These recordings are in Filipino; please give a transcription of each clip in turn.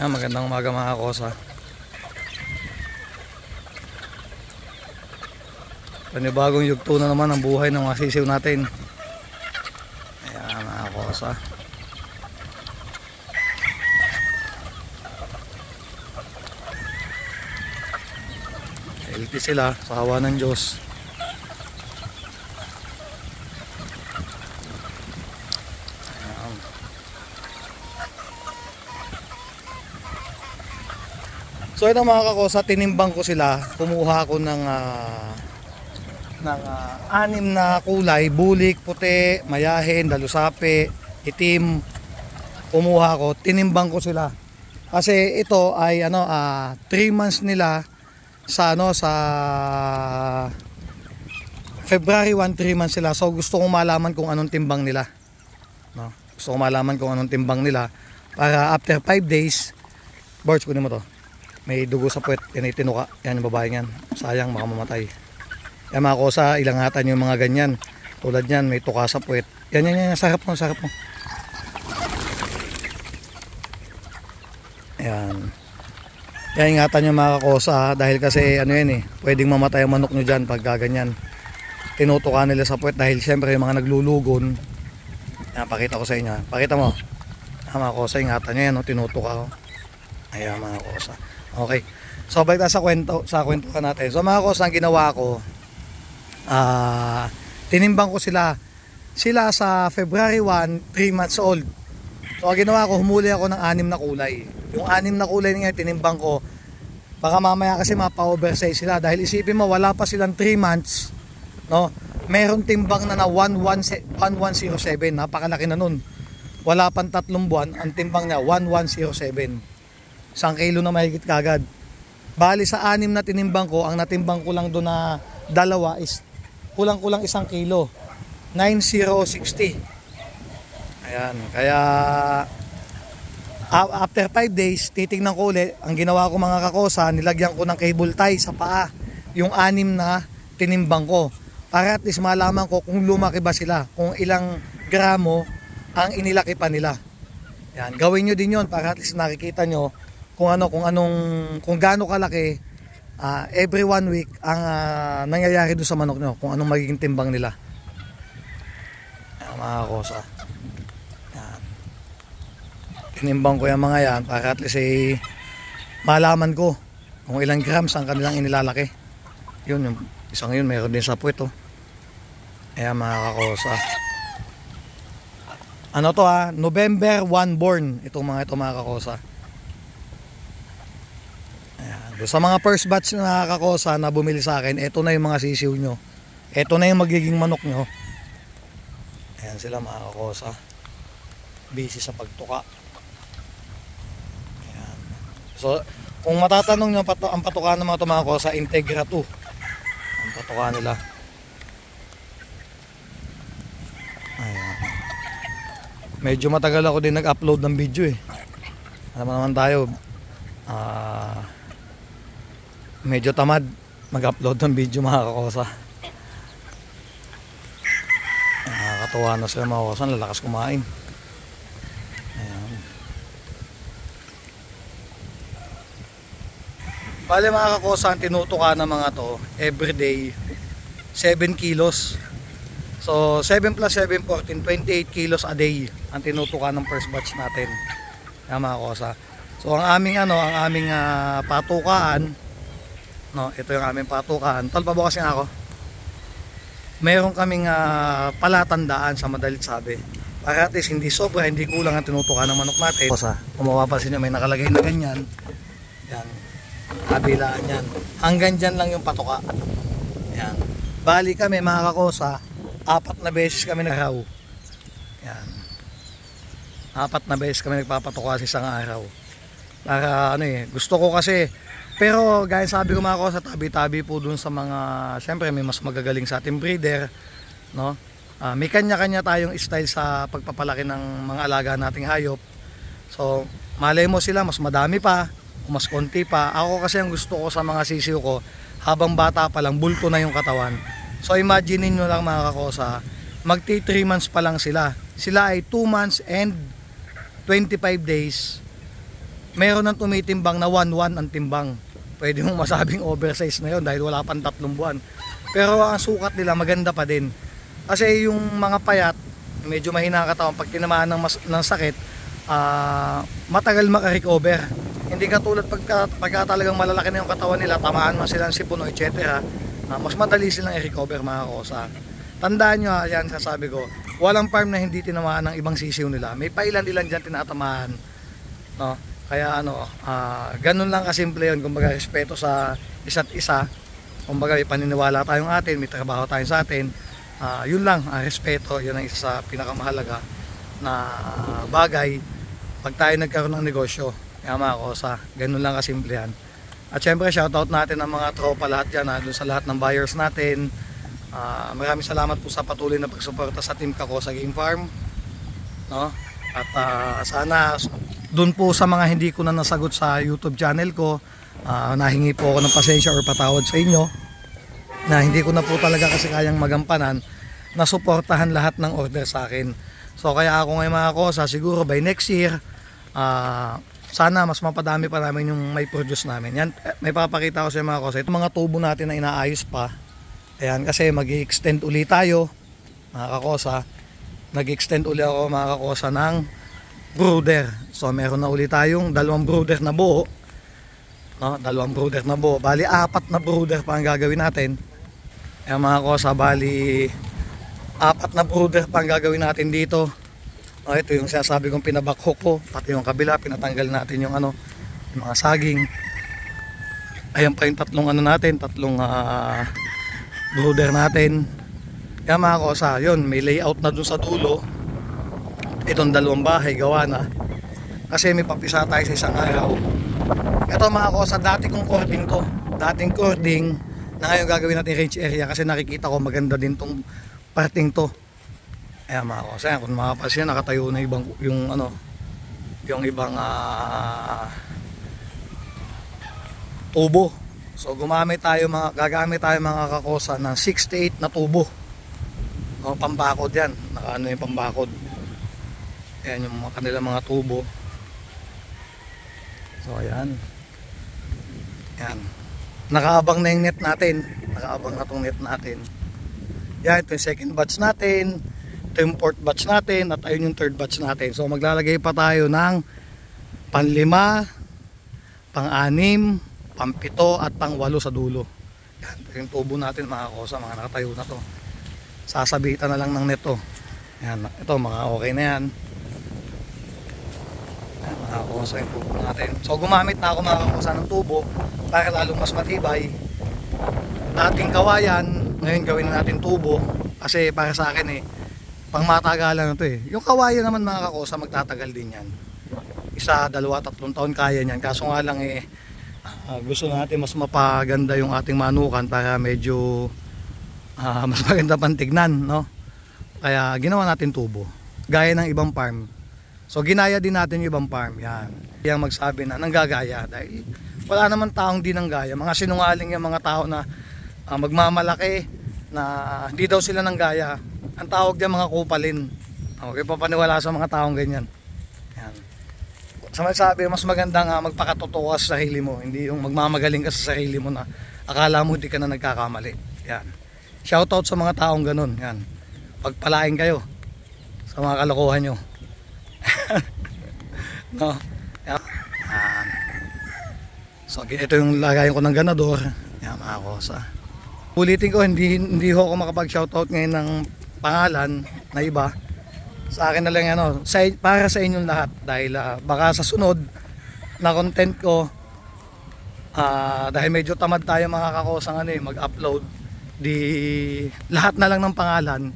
Magandang umaga mga kosa. Panibagong yugto na naman ang buhay ng mga sisiw natin. Ayan mga kosa. Healthy sila sa hawa ng Diyos. So ito mga kakosa, tinimbang ko sila. Kumuha ako ng 6 na kulay, bulik, puti, mayahin, dalusape, itim. Kumuha ko, tinimbang ko sila. Kasi ito ay 3 months nila sa sa February 1, 3 months sila. So gusto kong malaman kung anong timbang nila. No? Gusto kong malaman kung anong timbang nila para after 5 days, Borge, kunin mo to. May dugo sa puwet, yan ay tinuka. Yan yung babae yan. Sayang, makamamatay. Yan mga kosa, ilangatan yung mga ganyan. Tulad yan, may tuka sa puwet. Yan. Sarap mo. Yan. Yan, ingatan yung mga kosa. Dahil kasi, pwedeng mamatay ang manok nyo dyan pag ganyan. Tinutuka nila sa puwet dahil siyempre yung mga naglulugon. Yan, pakita ko sa inyo. Pakita mo. Mga kosa, ingatan nyo yan, tinutuka ko. Ayan mga kosa. Okay. So balik tayo sa kwentuhan natin. So mga kosa, ang ginawa ko, tinimbang ko sila sa February 1, 3 months old. So ang ginawa ko, humuli ako ng 6 na kulay. Yung 6 na kulay nga tinimbang ko, baka mamaya kasi mapa-oversize sila dahil isipin mo wala pa silang 3 months, no? Meron timbang na 1107, napakalaki na nun. Wala pang 3 buwan, ang timbang niya 1107. 1 kilo na mahigit kagad. Bali sa 6 na tinimbang ko, ang natimbang ko lang doon na 2 is kulang-kulang 1 kilo. 9060. Ayan, kaya after 5 days, titingnan ko ulit. Ang ginawa ko mga kakosa, nilagyan ko ng cable tie sa paa yung 6 na tinimbang ko. Para at least malaman ko kung lumaki ba sila, kung ilang gramo ang inilaki pa nila. Yan, gawin nyo din yon para at least nakikita nyo kung gaano kalaki every 1 week ang nangyayari doon sa manok nyo, kung anong magiging timbang nila. Yan, mga kosa. Yan. Tinimbang ko yung mga yan para at least malaman ko kung ilang grams ang kanilang inilalaki. Yun, yung isang yun meron din sa puwet. Ayan mga kakosa. November 1 born itong mga kakosa. Ayan. Sa mga first batch na kakosa na bumili sa akin, ito na yung mga sisiw nyo. Ito na yung magiging manok nyo. Ayan sila mga kakosa. Busy sa pagtuka. Ayan. So, kung matatanong nyo, ang patuka ng mga kakosa, Integra 2. Ang patuka nila. Ayan. Medyo matagal ako din nag-upload ng video Alam naman tayo, medyo tamad mag-upload ng video mga kakosa. Nakakatuwa na sila mga kakosa, lalakas kumain. Ayan. Bale mga kakosa, ang tinutuka ng mga to everyday 7 kilos. So 7 plus 7, 14, 28 kilos a day ang tinutuka ng first batch natin. Yan mga kosa. So ang aming patukaan, ito yung aming patukaan. Tol, pabukas nga ako. Meron kaming palatandaan sa madalit sabi. Para at least hindi sobra, hindi kulang ang tinutuka ng manok natin. Kosa, kung mapapansin nyo, may nakalagay na ganyan. Yan. Kabilaan yan. Hanggang dyan lang yung patuka. Yan. Bali kami mga kakosa, 4 na beses kami nag-araw. Yan. 4 na beses kami nagpapatuka sa isang araw. Para gusto ko kasi, pero gaya sabi ko mga kosa, tabi-tabi po dun sa mga, syempre may mas magagaling sa ating breeder, no? May kanya-kanya tayong style sa pagpapalaki ng mga alaga nating hayop. So, malay mo sila, mas madami pa, o mas konti pa. Ako kasi ang gusto ko sa mga sisiw ko, habang bata pa lang, bulto na yung katawan. So imagine niyo lang mga kakosa, magti 3 months pa lang sila. Sila ay 2 months and 25 days meron ng tumitimbang na 1-1 ang timbang. Pwede mong masabing oversize na yon dahil wala pang 3 buwan. Pero ang sukat nila maganda pa din. Kasi yung mga payat, medyo mahina ang katawan, pag tinamaan ng sakit, matagal makarecover. Hindi katulad pagka talagang malalaki na yung katawan nila, tamaan mo silang sipon etc. Mas madali silang i-recover mga kosa. Tandaan nyo, yan sasabi ko, walang farm na hindi tinamaan ng ibang sisiw nila. May pailan-ilan dyan tinatamaan, no? Kaya ganun lang kasimple yun. Kumbaga respeto sa isa't isa. Kumbaga may paniniwala tayong atin, may trabaho tayo sa atin. Yun lang, respeto. Yun ang isa sa pinakamahalaga na bagay pag tayo nagkaroon ng negosyo. Kaya mga kosa, ganun lang kasimple yan. At syempre shoutout natin ang mga tropa lahat dyan, doon sa lahat ng buyers natin. Maraming salamat po sa patuloy na pagsuporta sa Team Kakosa Game Farm, no? At sana doon po sa mga hindi ko na nasagot sa YouTube channel ko, nahingi po ako ng pasensya or patawad sa inyo na hindi ko na po talaga kasi kayang magampanan na suportahan lahat ng order sa akin. So kaya ako ngayon mga kosa, siguro by next year sana mas mapadami pa namin yung may produce namin. Yan, may papakita ko sa mga kosa. Itong mga tubo natin na inaayos pa. Ayan, kasi mag-i-extend uli tayo mga kakosa. Nag-extend uli ako mga kakosa ng brooder. So meron na uli tayong 2 brooder na buo, no? 2 brooder na buo. Bali 4 na brooder pa ang gagawin natin. Ayan mga kakosa, bali 4 na brooder pa ang gagawin natin dito. Ito yung sinasabi kong pinabackhook ko. Pati yung kabila, pinatanggal natin yung yung mga saging. Ayan pa yung 3 natin, 3 brooder natin. Kaya mga kosa, yun, may layout na dun sa dulo. Itong 2 bahay gawa na. Kasi may papisa tayo sa isang araw. Ito mga kosa, dati kong cording to. Dating cording na ngayon gagawin natin range area kasi nakikita ko maganda din tong parting to. Ayan mga kosa, kung makapansin nakatayo na ibang yung ibang tubo. So gagamit tayo mga kakosa ng 6 to 8 na tubo. Pambakod yan. Nakaano yung pambakod. Ayan yung kanilang mga tubo. So ayan. Ayan. Nakaabang na yung net natin. Nakaabang na itong net natin. Yan, ito yung second batch natin. Ito yung fourth batch natin. At ayun yung third batch natin. So maglalagay pa tayo ng pang-5, pang-6, pang-7 at pang-8 sa dulo. Yan, ito yung tubo natin mga kosa. Mga nakatayo na to. Sasabitan na lang ng neto. Yan, ito mga okay na yan. Yan, mga kosa yung tubo natin. So gumamit na ako mga kosa ng tubo para lalong mas matibay. Dating kawayan, ngayon gawin na natin tubo. Kasi para sa akin pang matagalan na to Yung kawayan naman mga kakosa, magtatagal din yan. 1, 2, 3 taon kaya niyan. Kaso nga lang gusto natin mas mapaganda yung ating manukan para medyo mas maganda pang tignan, no? Kaya ginawa natin tubo gaya ng ibang farm. So ginaya din natin yung ibang farm. Yan, yung magsabi na nanggagaya dahil wala naman taong di nanggaya. Mga sinungaling yung mga tao na magmamalaki na hindi daw sila nanggaya. Ang tawag diyan mga kupalin. Okay, papaniwala sa mga taong ganyan. Yan. Sa magsabi, mas maganda nga magpakatotoo sa sarili mo, hindi yung magmamagaling ka sa sarili mo na akala mo di ka na nagkakamali. Yan. Shoutout sa mga taong ganun. Yan. Pagpalain kayo sa mga kalokohan nyo. No? Yan. So ito yung lagayan ko ng ganador. Yan mga kosa. Ulitin ko, hindi ho ako makapag-shoutout ngayon ng pangalan na iba. Sa akin na lang para sa inyong lahat dahil baka sa sunod na content ko dahil medyo tamad tayo mga kakosang mag-upload, di lahat na lang ng pangalan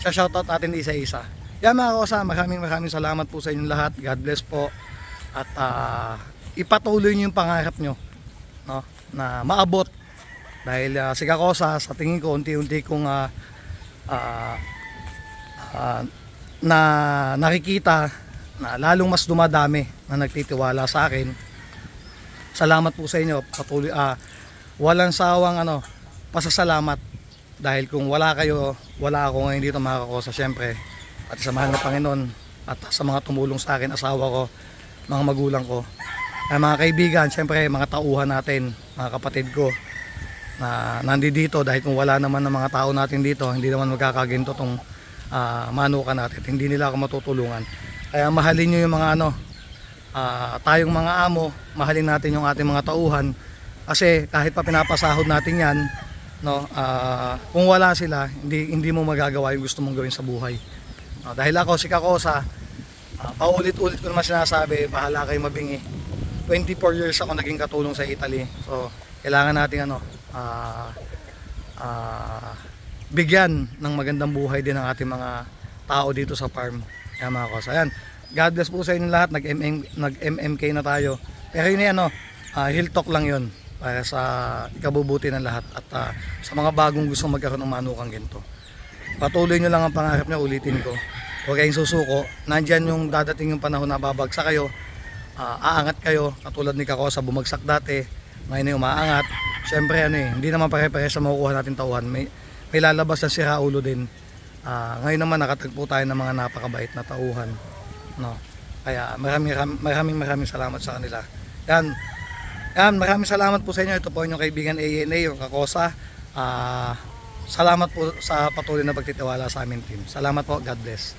sa shoutout natin isa-isa. Yan mga kakosa, maraming salamat po sa inyong lahat. God bless po at ipatuloy niyo yung pangarap nyo, no, na maabot dahil si kakosa sa tingin ko unti-unti kong na nakikita na lalong mas dumadami na nagtitiwala sa akin. Salamat po sa inyo. Patuloy walang sawang pasasalamat dahil kung wala kayo, wala ako ngayon dito mga kakosa. Syempre at sa mahal na Panginoon at sa mga tumulong sa akin, asawa ko, mga magulang ko, Mga kaibigan, syempre mga tauhan natin, mga kapatid ko na nandito, dahil kung wala naman ng mga tao natin dito, hindi naman magkakaginto tong manukan natin, hindi nila ako matutulungan. Kaya mahalin nyo yung mga tayong mga amo, mahalin natin yung ating mga tauhan, kasi kahit pa pinapasahod natin yan, no, kung wala sila, hindi mo magagawa yung gusto mong gawin sa buhay. Dahil ako, si Kakosa, paulit-ulit ko naman sinasabi, bahala kayo mabingi. 24 years ako naging katulong sa Italy. So, kailangan natin bigyan ng magandang buhay din ang ating mga tao dito sa farm. Kaya mga Kakosa, ayan. God bless po sa inyo lahat. Nag-MMK na tayo. Pero yun hill talk lang yun para sa ikabubuti ng lahat at sa mga bagong gusto magkaroon ng manukang ginto. Patuloy nyo lang ang pangarap nyo, ulitin ko. Huwag kayong susuko. Nandyan yung dadating yung panahon na babagsak kayo. Aangat kayo, katulad ni Kakosa, bumagsak dati, ngayon ay umaangat. Siyempre hindi naman pare-pare sa makukuha natin tauhan, may lalabas na sira ulo din. Ngayon naman nakatagpo tayo ng mga napakabait na tauhan, no? Kaya maraming salamat sa kanila. Yan, maraming salamat po sa inyo. Ito po inyong kaibigan ANA, yung Kakosa. Salamat po sa patuloy na pagtitiwala sa amin team. Salamat po, God bless.